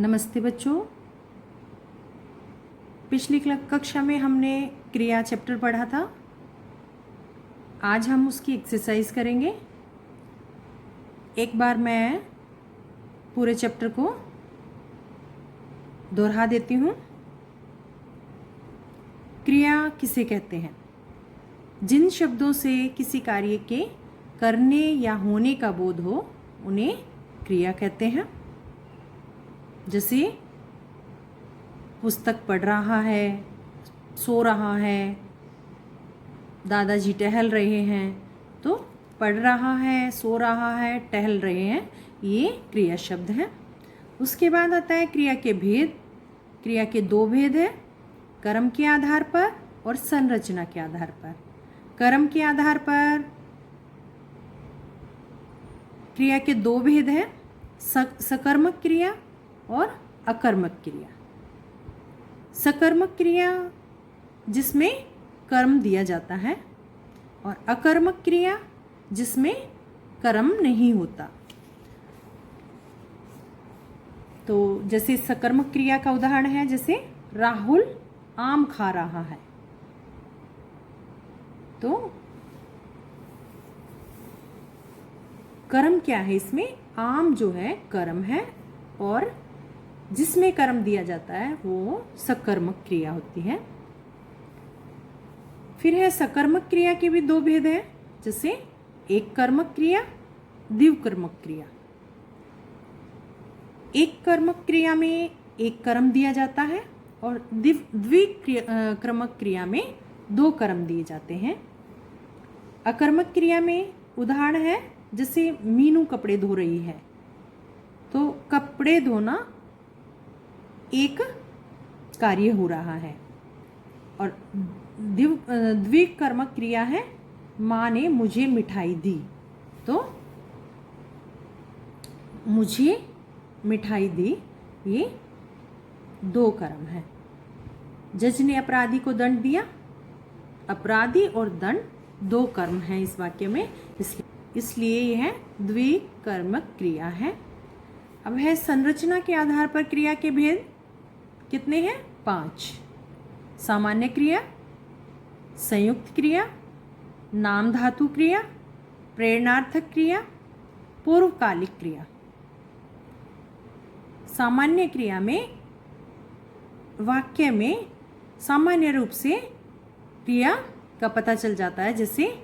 नमस्ते बच्चों। पिछली कक्षा में हमने क्रिया चैप्टर पढ़ा था। आज हम उसकी एक्सरसाइज करेंगे। एक बार मैं पूरे चैप्टर को दोहरा देती हूँ। क्रिया किसे कहते हैं? जिन शब्दों से किसी कार्य के करने या होने का बोध हो उन्हें क्रिया कहते हैं। जैसे पुस्तक पढ़ रहा है, सो रहा है, दादाजी टहल रहे हैं, तो पढ़ रहा है, सो रहा है, टहल रहे हैं, ये क्रिया शब्द हैं। उसके बाद आता है क्रिया के भेद। क्रिया के दो भेद हैं, कर्म के आधार पर और संरचना के आधार पर। कर्म के आधार पर क्रिया के दो भेद हैं, सकर्मक क्रिया और अकर्मक क्रिया। सकर्मक क्रिया जिसमें कर्म दिया जाता है और अकर्मक क्रिया जिसमें कर्म नहीं होता। तो जैसे सकर्मक क्रिया का उदाहरण है, जैसे राहुल आम खा रहा है, तो कर्म क्या है? इसमें आम जो है कर्म है और जिसमें कर्म दिया जाता है वो सकर्मक क्रिया होती है। फिर है सकर्मक क्रिया के भी दो भेद हैं, जैसे एक कर्मक क्रिया, द्विकर्मक क्रिया। एक कर्मक क्रिया में एक कर्म दिया जाता है और द्विकर्मक क्रिया में दो कर्म दिए जाते हैं। अकर्मक क्रिया में उदाहरण है, जैसे मीनू कपड़े धो रही है, तो कपड़े धोना एक कार्य हो रहा है। और द्विकर्मक क्रिया है, माँ ने मुझे मिठाई दी, तो मुझे मिठाई दी, ये दो कर्म है। जज ने अपराधी को दंड दिया, अपराधी और दंड दो कर्म है इस वाक्य में, इसलिए यह द्विकर्मक क्रिया है। अब है संरचना के आधार पर क्रिया के भेद। कितने हैं? 5। सामान्य क्रिया, संयुक्त क्रिया, नाम धातु क्रिया, प्रेरणार्थक क्रिया, पूर्वकालिक क्रिया। सामान्य क्रिया में वाक्य में सामान्य रूप से क्रिया का पता चल जाता है, जैसे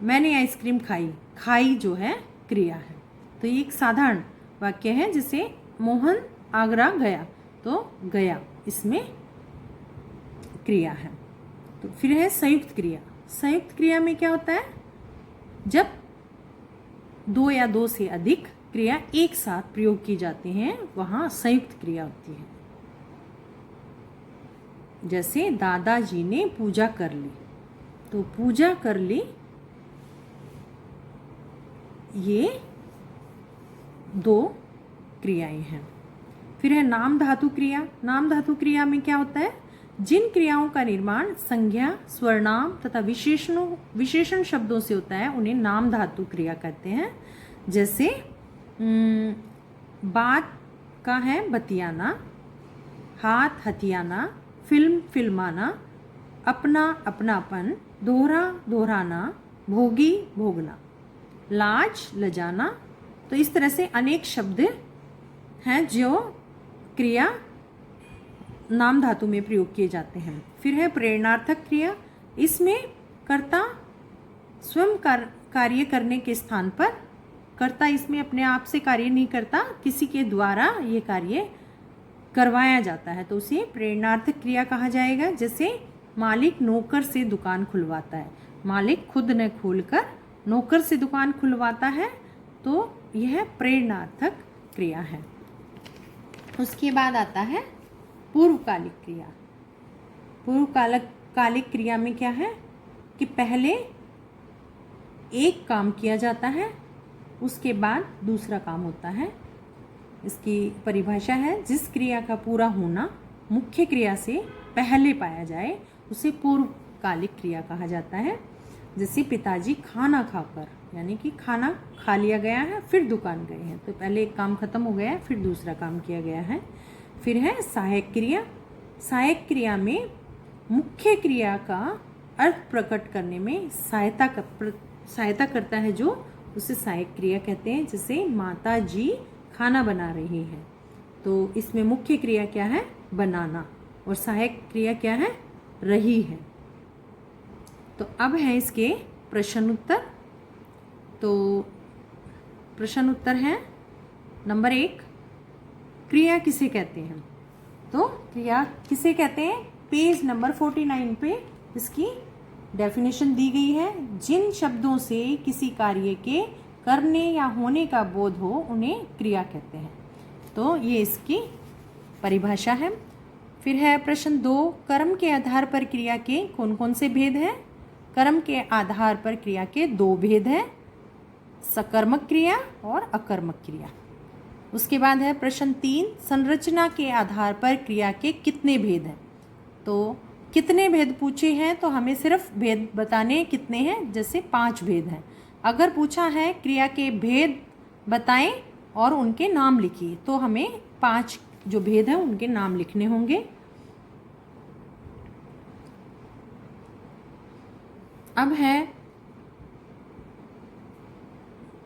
मैंने आइसक्रीम खाई, खाई जो है क्रिया है। तो ये एक साधारण वाक्य है, जैसे मोहन आगरा गया, तो गया इसमें क्रिया है। तो फिर है संयुक्त क्रिया। संयुक्त क्रिया में क्या होता है? जब दो या दो से अधिक क्रिया एक साथ प्रयोग की जाती हैं, वहां संयुक्त क्रिया होती है। जैसे दादाजी ने पूजा कर ली, तो पूजा कर ली ये दो क्रियाएं हैं। फिर है नाम धातु क्रिया। नाम धातु क्रिया में क्या होता है? जिन क्रियाओं का निर्माण संज्ञा, स्वरनाम तथा विशेषण शब्दों से होता है, उन्हें नाम धातु क्रिया कहते हैं। जैसे बात का है बतियाना, हाथ हथियाना, फिल्म फिल्माना, अपना अपनापन, दोहरा दोहराना, भोगी भोगना, लाज लजाना। तो इस तरह से अनेक शब्द हैं जो क्रिया नाम धातु में प्रयोग किए जाते हैं। फिर है प्रेरणार्थक क्रिया। इसमें कर्ता स्वयं कार्य करने के स्थान पर, कर्ता इसमें अपने आप से कार्य नहीं करता, किसी के द्वारा ये कार्य करवाया जाता है, तो उसे प्रेरणार्थक क्रिया कहा जाएगा। जैसे मालिक नौकर से दुकान खुलवाता है, मालिक खुद न खोलकर नौकर से दुकान खुलवाता है, तो यह प्रेरणार्थक क्रिया है। उसके बाद आता है पूर्वकालिक क्रिया। पूर्वकालिक क्रिया में क्या है कि पहले एक काम किया जाता है, उसके बाद दूसरा काम होता है। इसकी परिभाषा है, जिस क्रिया का पूरा होना मुख्य क्रिया से पहले पाया जाए उसे पूर्वकालिक क्रिया कहा जाता है। जैसे पिताजी खाना खाकर, यानी कि खाना खा लिया गया है, फिर दुकान गए हैं, तो पहले एक काम खत्म हो गया है, फिर दूसरा काम किया गया है। फिर है सहायक क्रिया। सहायक क्रिया में मुख्य क्रिया का अर्थ प्रकट करने में सहायता करता है जो, उसे सहायक क्रिया कहते हैं। जैसे माता जी खाना बना रही हैं, तो इसमें मुख्य क्रिया क्या है? बनाना, और सहायक क्रिया क्या है? रही है। तो अब है इसके प्रश्न उत्तर। तो प्रश्न उत्तर है नंबर 1, क्रिया किसे कहते हैं? तो क्रिया किसे कहते हैं? पेज नंबर 49 पे इसकी डेफिनेशन दी गई है। जिन शब्दों से किसी कार्य के करने या होने का बोध हो उन्हें क्रिया कहते हैं। तो ये इसकी परिभाषा है। फिर है प्रश्न 2, कर्म के आधार पर क्रिया के कौन कौन से भेद हैं? कर्म के आधार पर क्रिया के 2 भेद हैं, सकर्मक क्रिया और अकर्मक क्रिया। उसके बाद है प्रश्न 3, संरचना के आधार पर क्रिया के कितने भेद हैं? तो कितने भेद पूछे हैं तो हमें सिर्फ भेद बताने कितने हैं, जैसे 5 भेद हैं। अगर पूछा है क्रिया के भेद बताएं और उनके नाम लिखिए, तो हमें 5 जो भेद हैं उनके नाम लिखने होंगे। अब है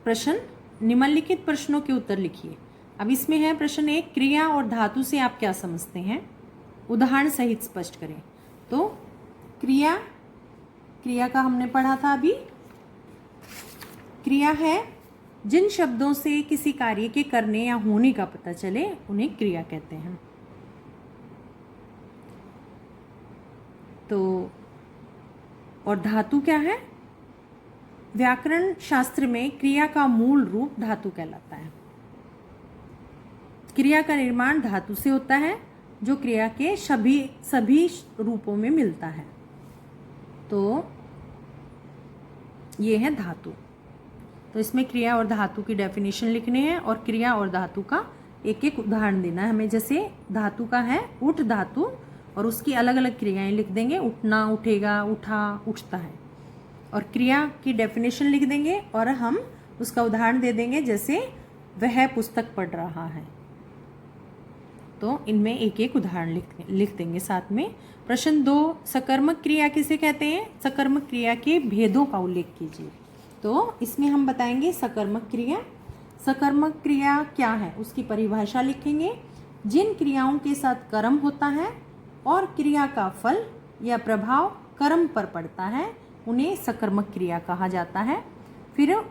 प्रश्न, निम्नलिखित प्रश्नों के उत्तर लिखिए। अब इसमें है प्रश्न 1, क्रिया और धातु से आप क्या समझते हैं? उदाहरण सहित स्पष्ट करें। तो क्रिया का हमने पढ़ा था अभी। क्रिया है जिन शब्दों से किसी कार्य के करने या होने का पता चले उन्हें क्रिया कहते हैं। तो और धातु क्या है? व्याकरण शास्त्र में क्रिया का मूल रूप धातु कहलाता है। क्रिया का निर्माण धातु से होता है जो क्रिया के सभी रूपों में मिलता है। तो ये है धातु। तो इसमें क्रिया और धातु की डेफिनेशन लिखने हैं और क्रिया और धातु का एक एक उदाहरण देना है हमें। जैसे धातु का है उठ धातु, और उसकी अलग अलग क्रियाएं लिख देंगे। उठना, उठेगा, उठा, उठता है। और क्रिया की डेफिनेशन लिख देंगे और हम उसका उदाहरण दे देंगे, जैसे वह पुस्तक पढ़ रहा है। तो इनमें एक एक उदाहरण लिख देंगे साथ में। प्रश्न 2, सकर्मक क्रिया किसे कहते हैं? सकर्मक क्रिया के भेदों का उल्लेख कीजिए। तो इसमें हम बताएंगे सकर्मक क्रिया। सकर्मक क्रिया क्या है उसकी परिभाषा लिखेंगे। जिन क्रियाओं के साथ कर्म होता है और क्रिया का फल या प्रभाव कर्म पर पड़ता है उन्हें सकर्मक क्रिया कहा जाता है। फिर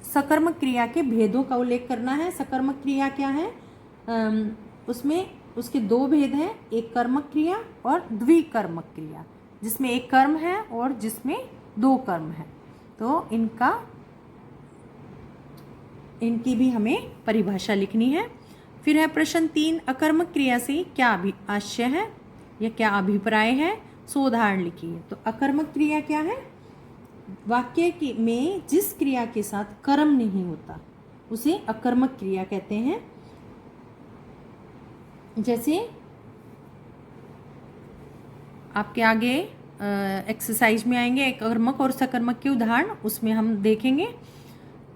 सकर्मक क्रिया के भेदों का उल्लेख करना है। सकर्मक क्रिया क्या है? उसमें उसके 2 भेद हैं, एक कर्मक क्रिया और द्विकर्मक क्रिया, जिसमें एक कर्म है और जिसमें 2 कर्म है। तो इनकी भी हमें परिभाषा लिखनी है। फिर है प्रश्न 3, अकर्मक क्रिया से क्या आशय है या क्या अभिप्राय है? सो उदाहरण लिखिए। तो अकर्मक क्रिया क्या है? वाक्य में जिस क्रिया के साथ कर्म नहीं होता उसे अकर्मक क्रिया कहते हैं। जैसे आपके आगे एक्सरसाइज में आएंगे अकर्मक और सकर्मक के उदाहरण, उसमें हम देखेंगे।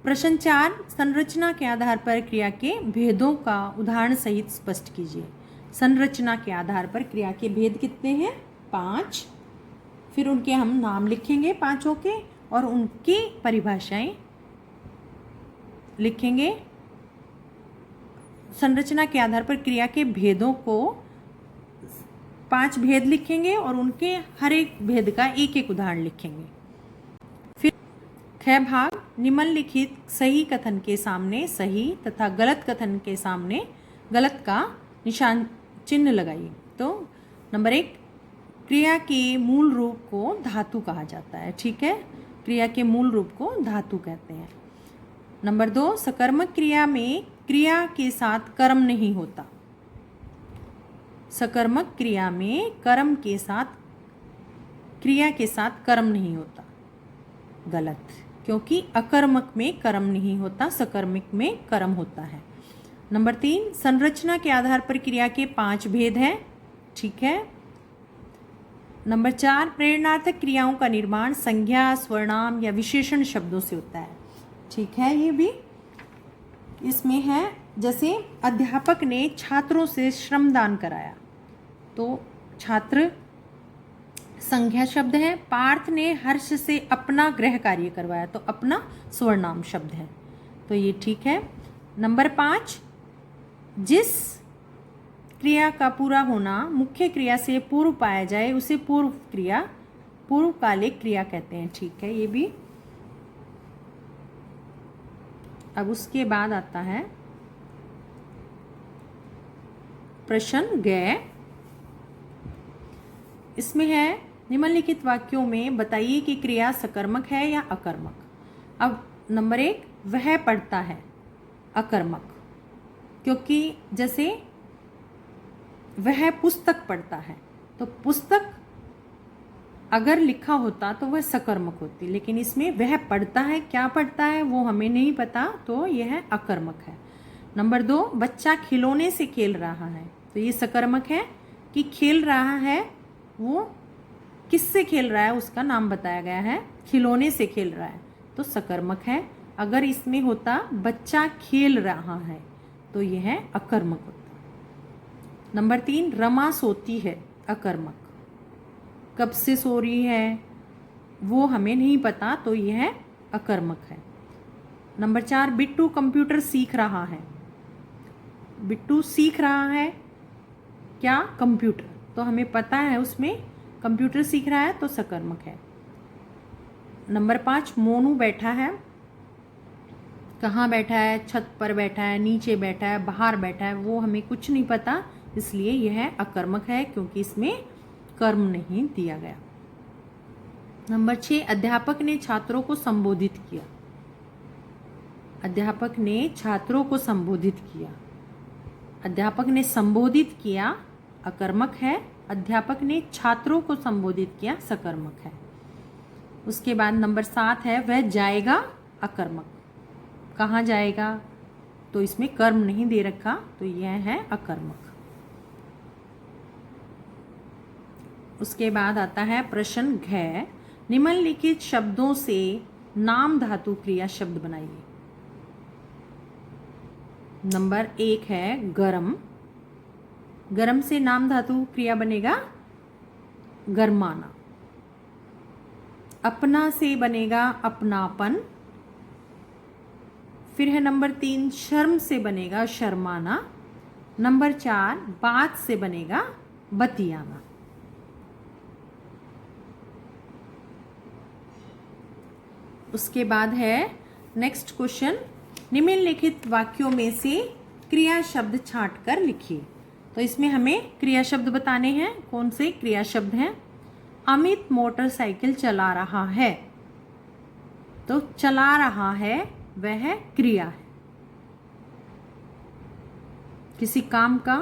प्रश्न 4, संरचना के आधार पर क्रिया के भेदों का उदाहरण सहित स्पष्ट कीजिए। संरचना के आधार पर क्रिया के भेद कितने हैं? 5। फिर उनके हम नाम लिखेंगे 5 के और उनकी परिभाषाएं लिखेंगे। संरचना के आधार पर क्रिया के भेदों को 5 भेद लिखेंगे और उनके हर एक भेद का एक एक उदाहरण लिखेंगे। फिर ख भाग, निम्नलिखित सही कथन के सामने सही तथा गलत कथन के सामने गलत का निशान चिन्ह लगाइए। तो नंबर 1, क्रिया के मूल रूप को धातु कहा जाता है। ठीक है, क्रिया के मूल रूप को धातु कहते हैं। नंबर 2, सकर्मक क्रिया में क्रिया के साथ कर्म नहीं होता। सकर्मक क्रिया में क्रिया के साथ कर्म नहीं होता। गलत, क्योंकि अकर्मक में कर्म नहीं होता, सकर्मक में कर्म होता है। नंबर 3, संरचना के आधार पर क्रिया के 5 भेद हैं। ठीक है। नंबर 4, प्रेरणार्थक क्रियाओं का निर्माण संज्ञा, सर्वनाम या विशेषण शब्दों से होता है। ठीक है, ये भी इसमें है जैसे अध्यापक ने छात्रों से श्रमदान कराया, तो छात्र संज्ञा शब्द है। पार्थ ने हर्ष से अपना गृह कार्य करवाया, तो अपना स्वर्णाम शब्द है, तो ये ठीक है। नंबर 5, जिस क्रिया का पूरा होना मुख्य क्रिया से पूर्व पाया जाए उसे पूर्व क्रिया, पूर्वकालिक क्रिया कहते हैं, ठीक है ये भी। अब उसके बाद आता है प्रश्न गए। इसमें है निम्नलिखित वाक्यों में बताइए कि क्रिया सकर्मक है या अकर्मक। अब नंबर 1, वह पढ़ता है, अकर्मक, क्योंकि जैसे वह पुस्तक पढ़ता है, तो पुस्तक अगर लिखा होता तो वह सकर्मक होती, लेकिन इसमें वह पढ़ता है, क्या पढ़ता है वो हमें नहीं पता, तो यह अकर्मक है। नंबर 2, बच्चा खिलौने से खेल रहा है, तो ये सकर्मक है कि खेल रहा है, वो किससे खेल रहा है उसका नाम बताया गया है, खिलौने से खेल रहा है, तो सकर्मक है। अगर इसमें होता बच्चा खेल रहा है तो यह अकर्मक होता। नंबर 3, रमा सोती है, अकर्मक, कब से सो रही है वो हमें नहीं पता, तो यह अकर्मक है। नंबर 4, बिट्टू कंप्यूटर सीख रहा है, बिट्टू सीख रहा है क्या, कंप्यूटर, तो हमें पता है उसमें कंप्यूटर सीख रहा है, तो सकर्मक है। नंबर 5, मोनू बैठा है, कहाँ बैठा है, छत पर बैठा है, नीचे बैठा है, बाहर बैठा है, वो हमें कुछ नहीं पता, इसलिए यह अकर्मक है क्योंकि इसमें कर्म नहीं दिया गया। नंबर 6, अध्यापक ने छात्रों को संबोधित किया, अध्यापक ने छात्रों को संबोधित किया, अध्यापक ने संबोधित किया अकर्मक है, अध्यापक ने छात्रों को संबोधित किया सकर्मक है। उसके बाद नंबर 7 है वह जाएगा, अकर्मक, कहाँ जाएगा, तो इसमें कर्म नहीं दे रखा, तो यह है अकर्मक। उसके बाद आता है प्रश्न घ, निम्नलिखित शब्दों से नाम धातु क्रिया शब्द बनाइए। नंबर 1 है गरम, गरम से नाम धातु क्रिया बनेगा गरमाना। अपना से बनेगा अपनापन। फिर है नंबर 3, शर्म से बनेगा शर्माना। नंबर 4, बात से बनेगा बतियाना। उसके बाद है नेक्स्ट क्वेश्चन, निम्नलिखित वाक्यों में से क्रिया शब्द छांट कर लिखिए। तो इसमें हमें क्रिया शब्द बताने हैं, कौन से क्रिया शब्द हैं। अमित मोटरसाइकिल चला रहा है, तो चला रहा है वह क्रिया है, किसी काम का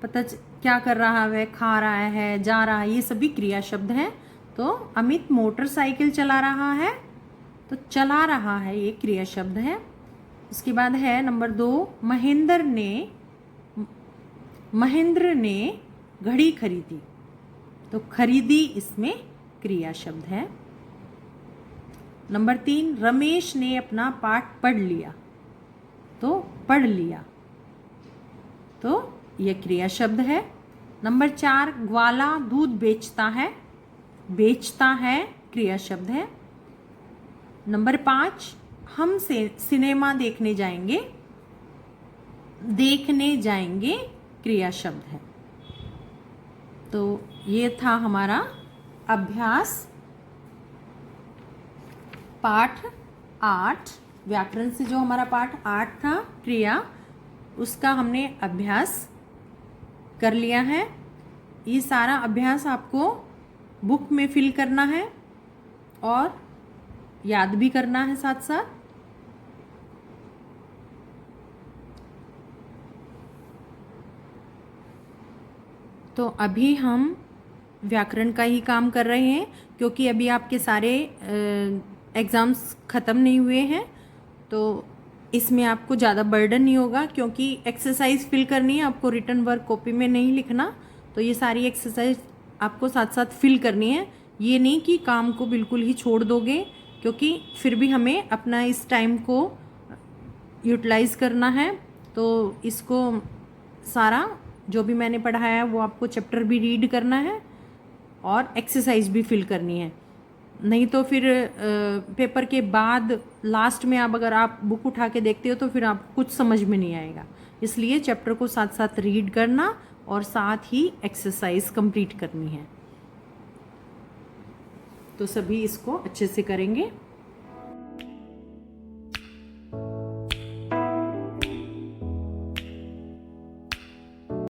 पता क्या कर रहा है, वह खा रहा है, जा रहा है, ये सभी क्रिया शब्द हैं। तो अमित मोटरसाइकिल चला रहा है, तो चला रहा है ये क्रिया शब्द है। उसके बाद है नंबर 2, महेंद्र ने घड़ी खरीदी, तो खरीदी इसमें क्रिया शब्द है। नंबर 3, रमेश ने अपना पाठ पढ़ लिया, तो पढ़ लिया, तो यह क्रिया शब्द है। नंबर 4, ग्वाला दूध बेचता है, बेचता है क्रिया शब्द है। नंबर 5, हम सिनेमा देखने जाएंगे, देखने जाएंगे क्रिया शब्द है। तो ये था हमारा अभ्यास पाठ 8, व्याकरण से जो हमारा पाठ 8 था क्रिया, उसका हमने अभ्यास कर लिया है। ये सारा अभ्यास आपको बुक में फिल करना है और याद भी करना है साथ साथ। तो अभी हम व्याकरण का ही काम कर रहे हैं, क्योंकि अभी आपके सारे एग्ज़ाम्स ख़त्म नहीं हुए हैं, तो इसमें आपको ज़्यादा बर्डन नहीं होगा, क्योंकि एक्सरसाइज फिल करनी है आपको, रिटर्न वर्क कॉपी में नहीं लिखना। तो ये सारी एक्सरसाइज आपको साथ साथ फिल करनी है, ये नहीं कि काम को बिल्कुल ही छोड़ दोगे, क्योंकि फिर भी हमें अपना इस टाइम को यूटिलाइज़ करना है। तो इसको सारा जो भी मैंने पढ़ाया है वो आपको चैप्टर भी रीड करना है और एक्सरसाइज भी फिल करनी है। नहीं तो फिर पेपर के बाद लास्ट में अगर आप बुक उठा के देखते हो तो फिर आपको कुछ समझ में नहीं आएगा। इसलिए चैप्टर को साथ साथ रीड करना और साथ ही एक्सरसाइज कंप्लीट करनी है। तो सभी इसको अच्छे से करेंगे।